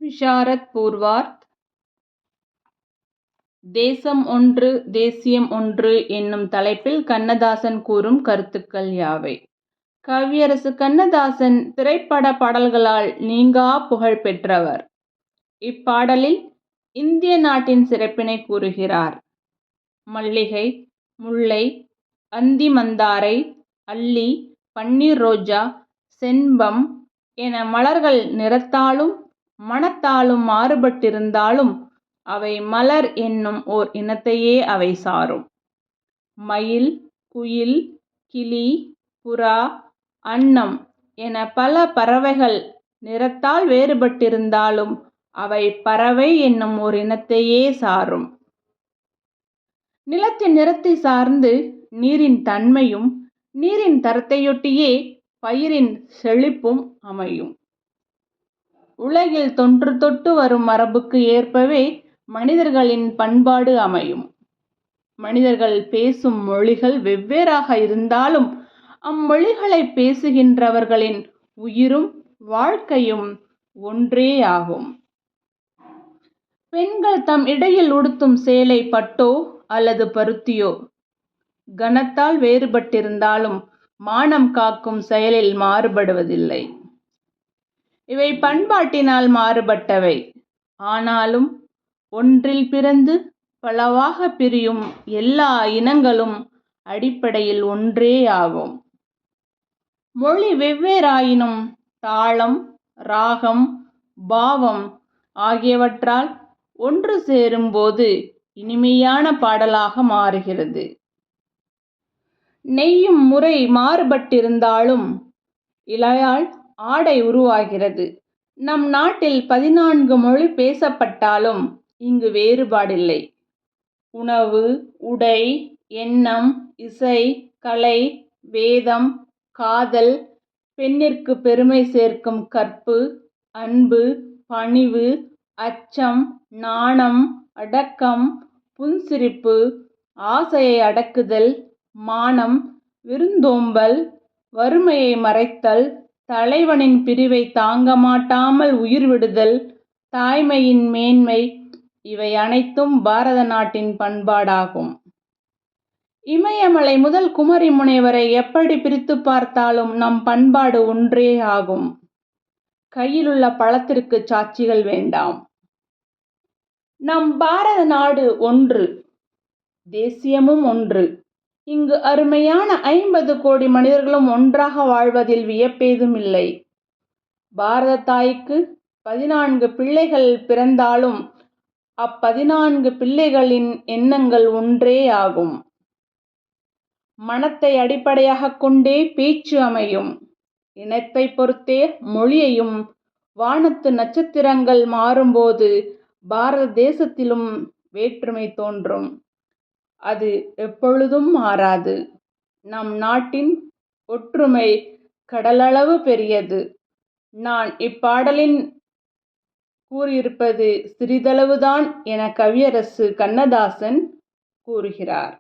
விஷாரத் பூர்வார்த் தேசம் ஒன்று தேசியம் ஒன்று என்னும் தலைப்பில் கண்ணதாசன் கூறும் கருத்துக்கள் யாவை? கவியரசு கண்ணதாசன் திரைப்பட பாடல்களால் நீங்கா புகழ் பெற்றவர். இப்பாடலில் இந்திய நாட்டின் சிறப்பினை கூறுகிறார். மல்லிகை, முல்லை, அந்தி மந்தாரை, அல்லி, பன்னீர் ரோஜா, செண்பம் என மலர்கள் நிறத்தாலும் மணத்தாலும் மாறுபட்டிருந்தாலும் அவை மலர் என்னும் ஓர் இனத்தையே அவை சாரும். மயில், குயில், கிளி, புறா, அன்னம் என பல பறவைகள் நிறத்தால் வேறுபட்டிருந்தாலும் அவை பறவை என்னும் ஓர் இனத்தையே சாரும். நிலத்தின் நிறத்தை சார்ந்து நீரின் தன்மையும் நீரின் தரத்தையொட்டியே பயிரின் செழிப்பும் அமையும். உலகில் தொன்று தொட்டு வரும் மரபுக்கு ஏற்பவே மனிதர்களின் பண்பாடு அமையும். மனிதர்கள் பேசும் மொழிகள் வெவ்வேறாக இருந்தாலும் அம்மொழிகளை பேசுகின்றவர்களின் உயிரும் வாழ்க்கையும் ஒன்றே ஆகும். பெண்கள் தம் இடையில் உடுத்தும் சேலை பட்டோ அல்லது பருத்தியோ கனத்தால் வேறுபட்டிருந்தாலும் மானம் காக்கும் செயலில் மாறுபடுவதில்லை. இவை பண்பாட்டினால் மாறுபட்டவை. ஆனாலும் ஒன்றில் பிறந்து பலவாக பிரியும் எல்லா இனங்களும் அடிப்படையில் ஒன்றே ஆகும். மொழி வெவ்வேறாயினும் தாளம், ராகம், பாவம் ஆகியவற்றால் ஒன்று சேரும்போது இனிமையான பாடலாக மாறுகிறது. நெய்யும் முறை மாறுபட்டிருந்தாலும் இழையால் ஆடை உருவாகிறது. நம் நாட்டில் 14 மொழி பேசப்பட்டாலும் இங்கு வேறுபாடில்லை. உணவு, உடை, எண்ணம், இசை, கலை, வேதம், காதல், பெண்ணிற்கு பெருமை சேர்க்கும் கற்பு, அன்பு, பணிவு, அச்சம், நாணம், அடக்கம், புன்சிரிப்பு, ஆசையை அடக்குதல், மானம், விருந்தோம்பல், வறுமையை மறைத்தல், தலைவனின் பிரிவை தாங்க மாட்டாமல் உயிர் விடுதல், தாய்மையின் மேன்மை இவை அனைத்தும் பாரத நாட்டின் பண்பாடாகும். இமயமலை முதல் குமரிமுனை வரை எப்படி பிரித்து பார்த்தாலும் நம் பண்பாடு ஒன்றே ஆகும். கையிலுள்ள பழத்திற்கு சாட்சிகள் வேண்டாம். நம் பாரத நாடு ஒன்று, தேசியமும் ஒன்று. இங்கு அருமையான 50 கோடி மனிதர்களும் ஒன்றாக வாழ்வதில் வியப்பேதும் இல்லை. பாரத தாய்க்கு 14 பிள்ளைகள் பிறந்தாலும் 14 பிள்ளைகளின் எண்ணங்கள் ஒன்றே ஆகும். மனத்தை அடிப்படையாக கொண்டே பேச்சு அமையும். இனத்தை பொறுத்தே மொழியையும். வானத்து நட்சத்திரங்கள் மாறும்போது பாரத தேசத்திலும் வேற்றுமை தோன்றும். அது எப்பொழுதும் மாறாது. நம் நாட்டின் ஒற்றுமை கடலளவு பெரியது. நான் இப்பாடலின் கூறியிருப்பது சிறிதளவுதான் என கவியரசு கண்ணதாசன் கூறுகிறார்.